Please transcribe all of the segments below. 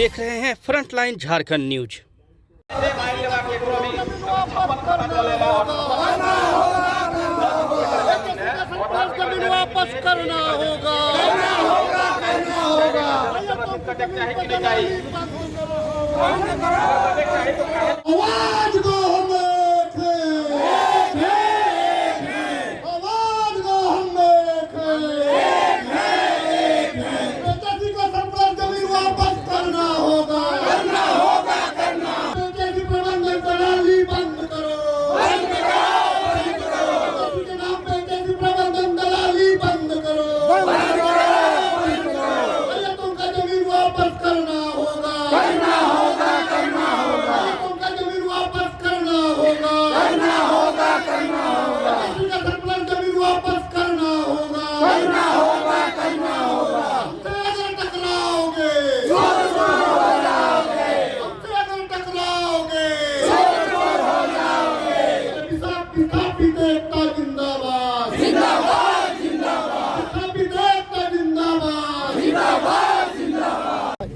देख रहे हैं फ्रंटलाइन झारखंड न्यूज। जमीन वापस करना होगा। आवाज को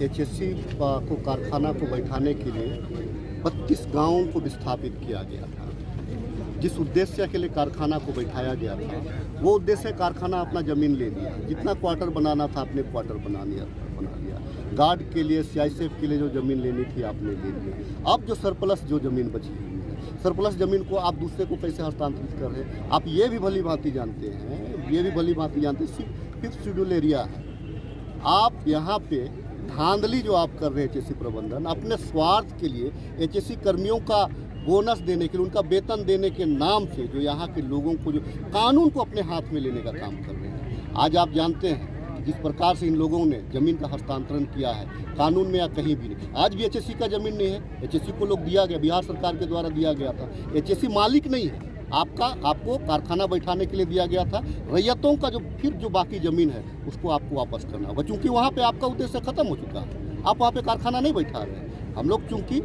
एचएससी को कारखाना को बैठाने के लिए 32 गांवों को विस्थापित किया गया था। जिस उद्देश्य के लिए कारखाना को बैठाया गया था वो उद्देश्य कारखाना अपना ज़मीन ले लिया, जितना क्वार्टर बनाना था अपने क्वार्टर बना लिया। गार्ड के लिए सीआईएसएफ के लिए जो ज़मीन लेनी थी आपने ले लिया। अब जो सरप्लस जो ज़मीन बची हुई है, सरप्लस ज़मीन को आप दूसरे को कैसे हस्तांतरित कर रहे हैं? आप ये भी भली भांति जानते हैं, फिफ्थ शेड्यूल एरिया है। आप यहाँ पे धांधली जो आप कर रहे हैं एचएससी प्रबंधन, अपने स्वार्थ के लिए एचएससी कर्मियों का बोनस देने के लिए, उनका वेतन देने के नाम से जो यहाँ के लोगों को जो कानून को अपने हाथ में लेने का काम कर रहे हैं। आज आप जानते हैं कि जिस प्रकार से इन लोगों ने ज़मीन का हस्तांतरण किया है, कानून में या कहीं भी नहीं। आज भी एचएससी का ज़मीन नहीं है, एचएससी को लोग दिया गया, बिहार सरकार के द्वारा दिया गया था। एचएससी मालिक नहीं है, आपको कारखाना बैठाने के लिए दिया गया था। रैयतों का जो बाकी ज़मीन है उसको आपको वापस करना होगा, क्योंकि वहाँ पे आपका उद्देश्य खत्म हो चुका है। आप वहाँ पे कारखाना नहीं बैठा रहे हैं। हम लोग चूँकि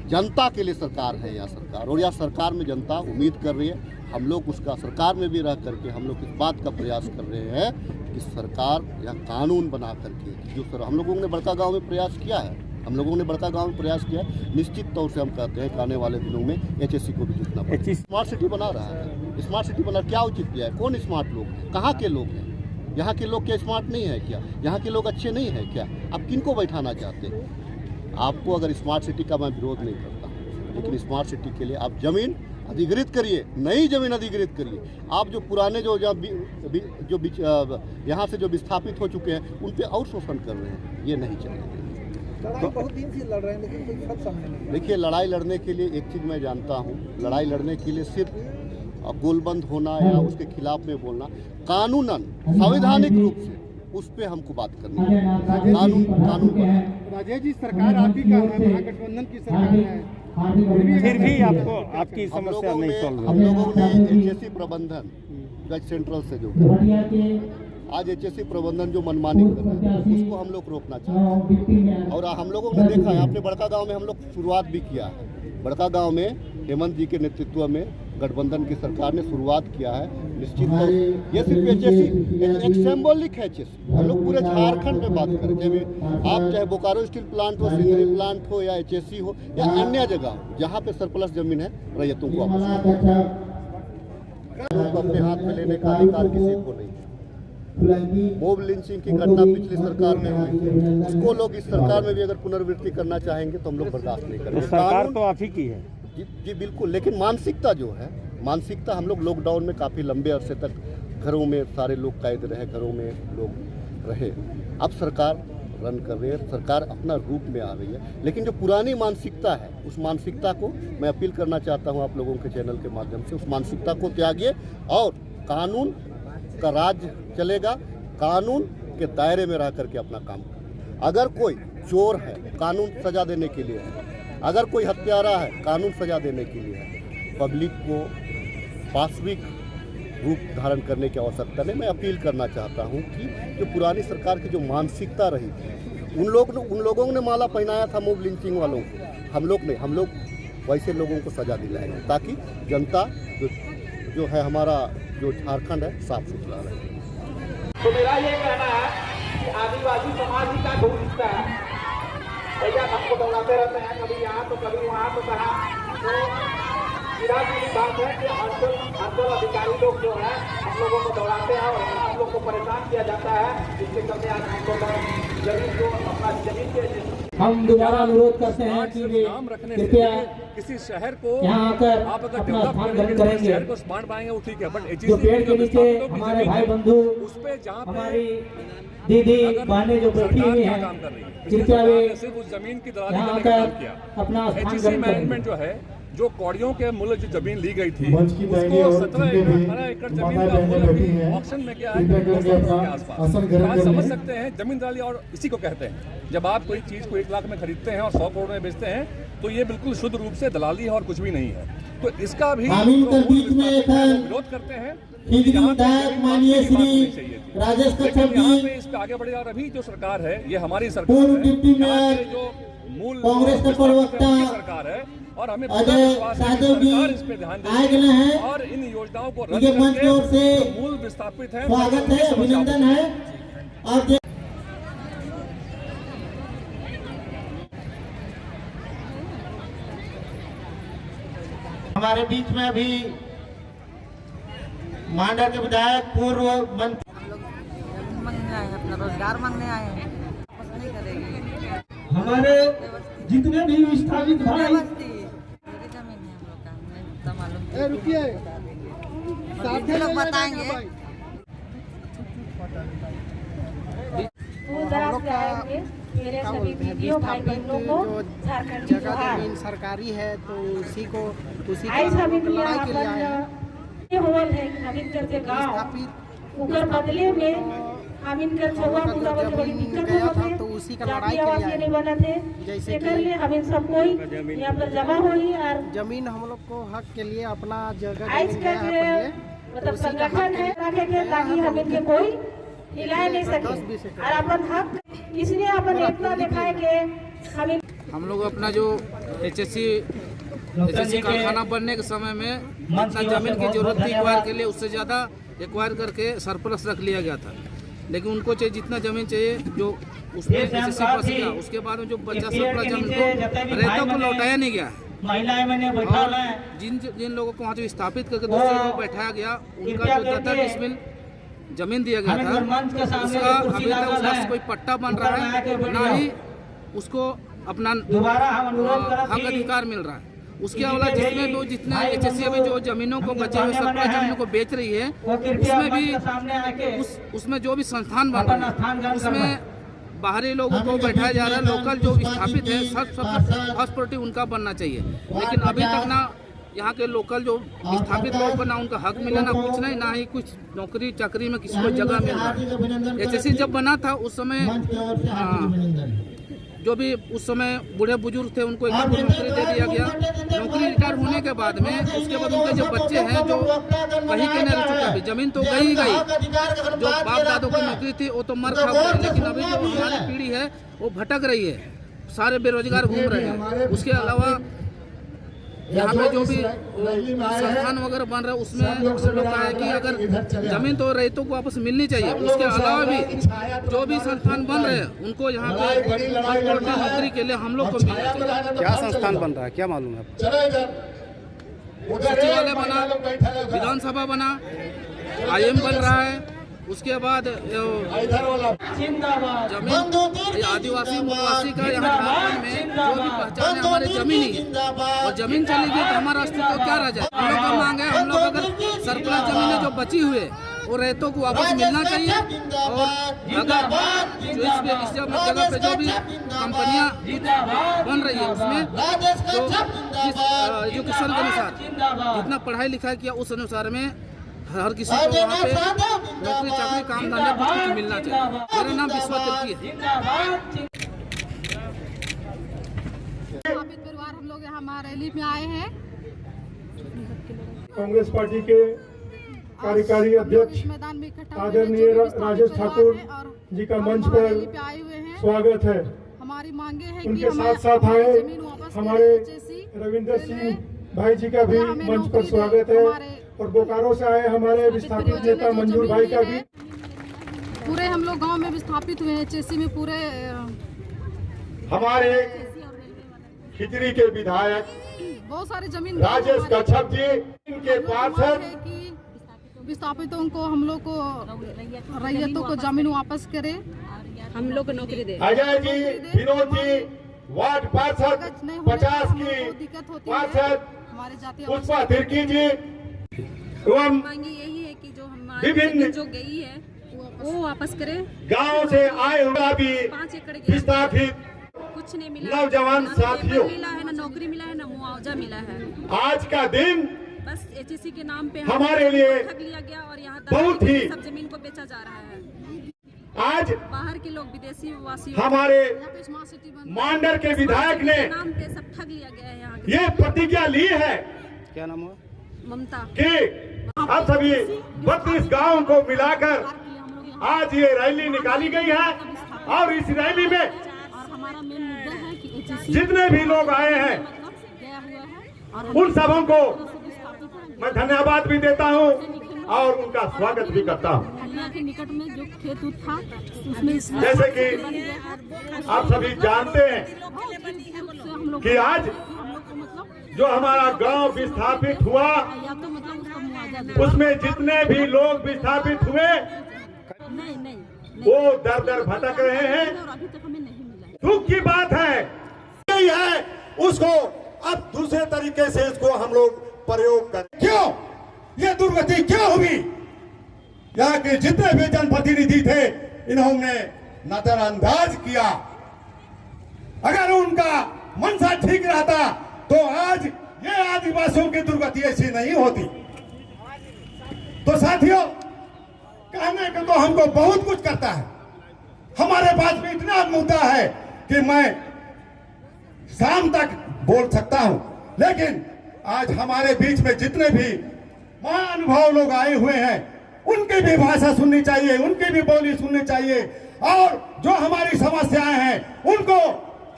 जनता के लिए सरकार है यह सरकार, और यह सरकार में जनता उम्मीद कर रही है। हम लोग उसका सरकार में भी रह करके हम लोग इस बात का प्रयास कर रहे हैं कि सरकार यह कानून बना करके जो हम लोगों ने बड़का गाँव में प्रयास किया है, निश्चित तौर से हम कहते हैं कि आने वाले दिनों में एचएससी को भी जुटना पड़ेगा। स्मार्ट सिटी बना रहा है, स्मार्ट सिटी बना क्या उचित किया है? कौन स्मार्ट लोग हैं? कहाँ के लोग हैं? यहाँ के लोग क्या स्मार्ट नहीं है क्या? यहाँ के लोग अच्छे नहीं हैं क्या? आप किनको बैठाना चाहते हैं? आपको अगर स्मार्ट सिटी का मैं विरोध नहीं करता, लेकिन स्मार्ट सिटी के लिए आप ज़मीन अधिग्रहित करिए, नई ज़मीन अधिग्रहित करिए। आप जो पुराने जो यहाँ से जो विस्थापित हो चुके हैं उन पर और शोषण कर रहे हैं, ये नहीं चलेगा। बहुत दिन से लड़ रहे हैं, लेकिन कोई फल सामने नहीं। देखिए, लड़ाई लड़ने के लिए एक चीज़ मैं जानता हूँ, लड़ाई लड़ने के लिए सिर्फ गोलबंद होना या उसके खिलाफ में बोलना, कानूनन संवैधानिक रूप से उस पे हमको बात करनी है। कानून राजेश जी, सरकार आप ही का है, महागठबंधन की सरकार है, फिर भी आपको आपकी समस्या नहीं सॉल्व। हम लोगों ने एचएससी प्रबंधन जज सेंट्रल से जो आज एचएससी प्रबंधन जो मनमानी कर रहा है उसको हम लोग रोकना चाहते हैं। और हम लोगों ने देखा है, आपने बड़का गांव में हम लोग शुरुआत भी किया है। बड़का गांव में हेमंत जी के नेतृत्व में गठबंधन की सरकार ने शुरुआत किया है। निश्चित तौर से ये सिर्फ एचएससी एक सिंबॉलिक है। एचएससी हम लोग पूरे झारखंड में बात करें, आप चाहे बोकारो स्टील प्लांट हो, सिंगरी प्लांट हो, या एचएससी हो, या अन्य जगह हो जहाँ पे सरप्लस जमीन है, रैयतों को अपने हाथ में लेने का अधिकार किसी को नहीं। मोब लिंचिंग की घटना पिछली सरकार में हुई, उसको लोग इस सरकार में भी अगर पुनर्वृत्ति करना चाहेंगे तो हम लोग बर्दाश्त नहीं करेंगे। सरकार तो आप ही की है जी बिल्कुल, लेकिन मानसिकता जो है, मानसिकता हम लोग लॉकडाउन में काफ़ी लंबे अरसे तक घरों में सारे लोग कैद रहे, घरों में लोग रहे। अब सरकार रन कर रही है, सरकार अपना रूप में आ रही है, लेकिन जो पुरानी मानसिकता है उस मानसिकता को मैं अपील करना चाहता हूँ आप लोगों के चैनल के माध्यम से, उस मानसिकता को त्यागिए और कानून का राज चलेगा। कानून के दायरे में रह करके अपना काम करें। अगर कोई चोर है, कानून सजा देने के लिए है। अगर कोई हत्यारा है, कानून सजा देने के लिए है। पब्लिक को वास्तविक रूप धारण करने की आवश्यकता नहीं। मैं अपील करना चाहता हूं कि जो पुरानी सरकार की जो मानसिकता रही, उन लोगों ने माला पहनाया था मोब लिंचिंग वालों को, हम लोग वैसे लोगों को सजा दिलाएंगे ताकि जनता जो है हमारा जो झारखंड है साफ सुथरा रहे। तो मेरा ये कहना है कि आदिवासी समाज का जो हिस्सा है भैया हमको दौड़ाते रहते हैं, कभी यहाँ तो कभी वहाँ तो कहाँ। तो सीधा सीधी बात है कि अंचल अधिकारी लोग जो है हम लोगों को दौड़ाते हैं और हम लोग को परेशान किया जाता है, जिसके चलते आज हम लोग जमीन को अपना जमीन के हम दोबारा अनुरोध करते हैं कि वे कृपया किसी शहर को यहाँ आकर आप अगर अपना डेवलप स्थान ग्रहण करेंगे, करेंगे। शहर को स्मार्ट बनाएंगे वो ठीक है, बट जो पेड़ के नीचे हमारे भाई बंधु, उस पे जहाँ हमारी दीदी बहनें जो बैठी हुई हैं, कृपया वे सिर्फ उस जमीन की दलाली यहाँ करने का काम आकर किया। अपना स्थान HEC ग्रहण मैनेजमेंट करेंगे। जो है, जो कौड़ियों के मूल्य जो जमीन ली गई थी, मंच की दाहिनी उसको ओर 17 जितने एकड़ भी 18 एकड़ जमीन माता का बहनें मूल्य बैठी हैं, ऑक्शन में क्या है, कृपया करके 200 करोड़ अपना के आसपास। आसन ग्रहण आप कर समझ लें। सकते हैं जमीन दलाली और इसी को कहते हैं। जब आप कोई चीज को 1 लाख में खरीदते हैं और 100 करोड़ में बेचते हैं, तो ये बिल्कुल शुद्ध रूप से दलाली है और कुछ भी नहीं है। तो इसका भी ग्रामीण के बीच में एक है विरोध करते हैं। हिजरी विधायक माननीय श्री राजेश कच्छप लेकिन यहाँ जी, पे इस पे आगे बढ़े और अभी जो सरकार है ये हमारी सरकार पूर्व है, डिप्टी यहाँ मेयर, के जो मूल कांग्रेस के विस्थापित प्रवक्ता है, उनकी सरकार है और हमें पूरा अजय विश्वास है कि साधव जी सरकार इस पे ध्यान आए देगी गए हैं। और इन योजनाओं को रद्द इनके मंच की ओर से जो मूल विस्थापित है स्वागत है, अभिनंदन है। और हमारे बीच में अभी मांडा के विधायक पूर्व मंत्री हम लोग मांगने आए हैं, अपना रोजगार मांगने आए हैं, वापस नहीं करेगी। हमारे जितने भी विस्थापित भाई मेरी जमीन है हम लोग का, हमें इतना मालूम नहीं। रुकिए ये लोग बताएंगे। मेरे सभी दीदियों भाई बहनों को झारखंड की जगह जोहार। जमीन सरकारी है तो उसी को आज हम इंडिया लड़ाई के लिए आए हैं। होल है हमीनकर के गांव उकर बदले में हमीनकर छुआ पूरा बड़ी बड़ी दिक्कत गया था होते तो उसी का लड़ाई के आवास लिए नहीं बना थे। जैसे एकर लिए हमीन सब कोई यहाँ पर जमा हुई और जमीन हम लोग को हक के लिए अपना जगह आज जमीन का गया है जो पहले मतलब उसी का हक संगठन है ताकि के ताकि हमीन के कोई हिला नहीं सके 10-20 एकड़। और अपन हक इसलिए अपन इतना दिखाए कि हमीन हम लोग अपना जो HSC कारखाना बनने के समय में जितना जमीन की जरूरत थी एक्वायर के लिए उससे ज़्यादा एक्वायर करके सरप्लस रख लिया गया था। लेकिन उनको चाहिए जितना जमीन चाहिए जो उसमें HSC बस गया, उसके बाद में जो बचा सरप्लस जमीन को रेतों को लौटाया नहीं गया। महिलाएं मैंने बैठा और जिन लोगों को वहाँ जो स्थापित करके दूसरे को बैठाया गया उनका जो 10 डिसमिल जमीन दिया गया था उसका अभी तक उसका कोई पट्टा बन रहा है, ना ही उसको अपना हक अधिकार मिल रहा है। उसके अलावा जिसमें भी जितने HSC अभी जो जमीनों को बचे हुए सरकारी जमीनों को बेच रही है उसमें भी उसमें जो भी संस्थान बन रहा है उसमें बाहरी लोगों को बैठाया जा रहा है। लोकल जो स्थापित है सब फर्स्ट प्रायोरिटी उनका बनना चाहिए। लेकिन अभी तक ना यहाँ के लोकल जो स्थापित लोग को ना उनका हक मिला, ना कुछ नहीं, ना ही कुछ नौकरी चाकरी में किसी को जगह मिल रहा है। HSC जब बना था उस समय जो भी उस समय बूढ़े बुजुर्ग थे उनको एकदम नौकरी दे दिया गया। नौकरी रिटायर होने के बाद में उसके बाद उनके जो बच्चे हैं जो कहीं के नहीं रह चुके, अभी जमीन तो गई गई, जो बाप दादों की नौकरी थी वो तो मर खा गई, लेकिन अभी जो हमारी पीढ़ी है वो भटक रही है, सारे बेरोजगार घूम रहे हैं। उसके अलावा यहाँ पे जो भी संस्थान वगैरह बन रहा है उसमें हम लोग कहा है कि अगर जमीन तो रैयतों को वापस मिलनी चाहिए। उसके अलावा भी जो भी संस्थान बन रहे हैं उनको यहाँ पे नौकरी के लिए हम लोग को मिलना चाहिए। क्या संस्थान बन रहा है, क्या मालूम है आपको? सचिवालय बना, विधानसभा बना, IM बन रहा है। उसके बाद जमीन आदिवासी मूलवासी का यहाँ झारखंड में जो भी पहचान है हमारी जमीन ही है, और जमीन चलेगी तो हमारा अस्तित्व क्या रह जाए। हम लोग का मांग है, हम लोग अगर सरप्लस जमीनें जो बची हुई है वो रैयतों को वापस मिलना चाहिए। और अगर जो इस जगह पे जो भी कंपनियां बन रही है उसमें जो एजुकेशन के अनुसार जितना पढ़ाई लिखाई किया उस अनुसार में हर किसी को वहाँ पे नौकरी चाकरी काम धंधा कुछ मिलना चाहिए। मेरा नाम विश्वा तिर्की है। परिवार हम लोग यहाँ रैली में आए हैं। कांग्रेस पार्टी के कार्यकारी अध्यक्ष आदरणीय राजेश ठाकुर जी का मंच पर स्वागत है। हमारी मांगे है उनके साथ साथ आए हमारे रविंदर सिंह भाई जी का भी मंच पर स्वागत है, और बोकारो से आए हमारे विस्थापित नेता मंजूर भाई का भी। पूरे हम लोग गांव में विस्थापित हुए हैं। HSC में पूरे हमारे खिचड़ी के विधायक बहुत सारी जमीन राजेश कच्छप जी, इनके पार्षद विस्थापितों को, हम लोग को, रैयतों को जमीन वापस करे, हम लोग को नौकरी दे। अजय जी, विनोद जी, वार्ड पार्षद 50 की पार्षद हमारे जातीय पुष्पा तिर्की जी एवं मांगी यही है कि जो हमारी विभिन्न जो गई है वो वापस करे। गांव से आए हुआ भी 5 एकड़ विस्थापित कुछ नहीं मिला, नौजवान साथियों, मिला है ना नौकरी मिला है ना मुआवजा मिला है। आज का दिन बस एचएससी के नाम पे हमारे लिए ठग लिया गया और यहाँ बहुत ही सब जमीन को बेचा जा रहा है। आज बाहर के लोग, विदेशी वासी हमारे स्मार्ट सिटी मांडर के विधायक ने नाम पे सब ठग लिया गया है। यहाँ ये प्रतिज्ञा ली है क्या नाम हुआ? ममता कि अब सभी 32 गांवों को मिलाकर आज ये रैली निकाली गई है और इस रैली में और हमारा मेन मुद्दा है कि एचएससी जितने भी लोग आए हैं गया हुआ है और उन सबों को मैं धन्यवाद भी देता हूं और उनका स्वागत भी करता हूं। हल्दिया के निकट में जो खेत था उसमें जैसे कि आप सभी जानते हैं कि आज जो हमारा गांव विस्थापित हुआ या तो मतलब उसको मुआवजा दे। उसमें जितने भी लोग विस्थापित हुए नहीं वो दर दर भटक रहे हैं। और अभी तक हमें नहीं मिला है। दुख की बात है यही है, उसको अब दूसरे तरीके से इसको हम लोग प्रयोग करें। क्यों ये दुर्गति क्यों हुई? यहाँ के जितने भी जनप्रतिनिधि थे इन्होंने नजरअंदाज किया। अगर उनका मनसा ठीक रहता तो आज ये आदिवासियों की दुर्गति ऐसी नहीं होती। तो साथियों, कहने का तो हमको बहुत कुछ करता है, हमारे पास भी इतना मुद्दा है कि मैं शाम तक बोल सकता हूं, लेकिन आज हमारे बीच में जितने भी महानुभाव लोग आए हुए हैं उनकी भी भाषा सुननी चाहिए, उनकी भी बोली सुननी चाहिए और जो हमारी समस्याएं हैं उनको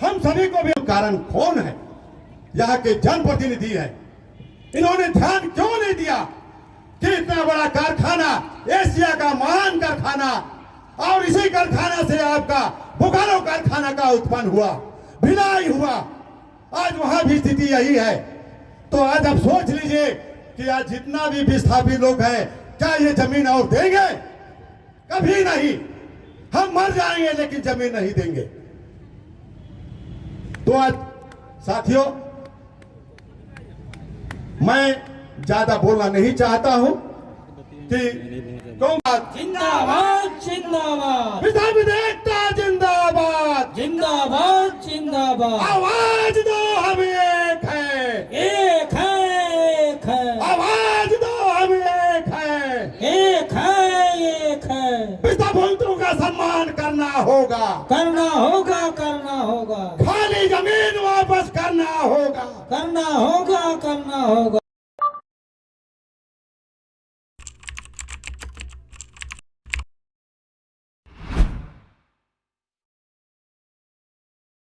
हम सभी को भी। कारण कौन है? यहाँ के जनप्रतिनिधि हैं। इन्होंने ध्यान क्यों नहीं दिया कि इतना बड़ा कारखाना, एशिया का महान कारखाना, और इसी कारखाना से आपका बोकारो कारखाना का उत्पन्न हुआ, भिलाई हुआ, आज वहां भी स्थिति यही है। तो आज आप सोच लीजिए कि आज जितना भी विस्थापित लोग हैं क्या ये जमीन और देंगे? कभी नहीं। हम मर जाएंगे लेकिन जमीन नहीं देंगे। तो आज साथियों, मैं ज्यादा बोलना नहीं चाहता हूं कि जिंदाबाद जिंदाबाद विस्थापित एकता जिंदाबाद जिंदाबाद जिंदाबाद। आवाज दो, हम एक है, एक है एक है, आवाज दो, हम एक है, एक है एक है। विस्थापितों का सम्मान करना होगा, करना होगा करना होगा, खाली जमीन वापस करना होगा, करना होगा करना होगा।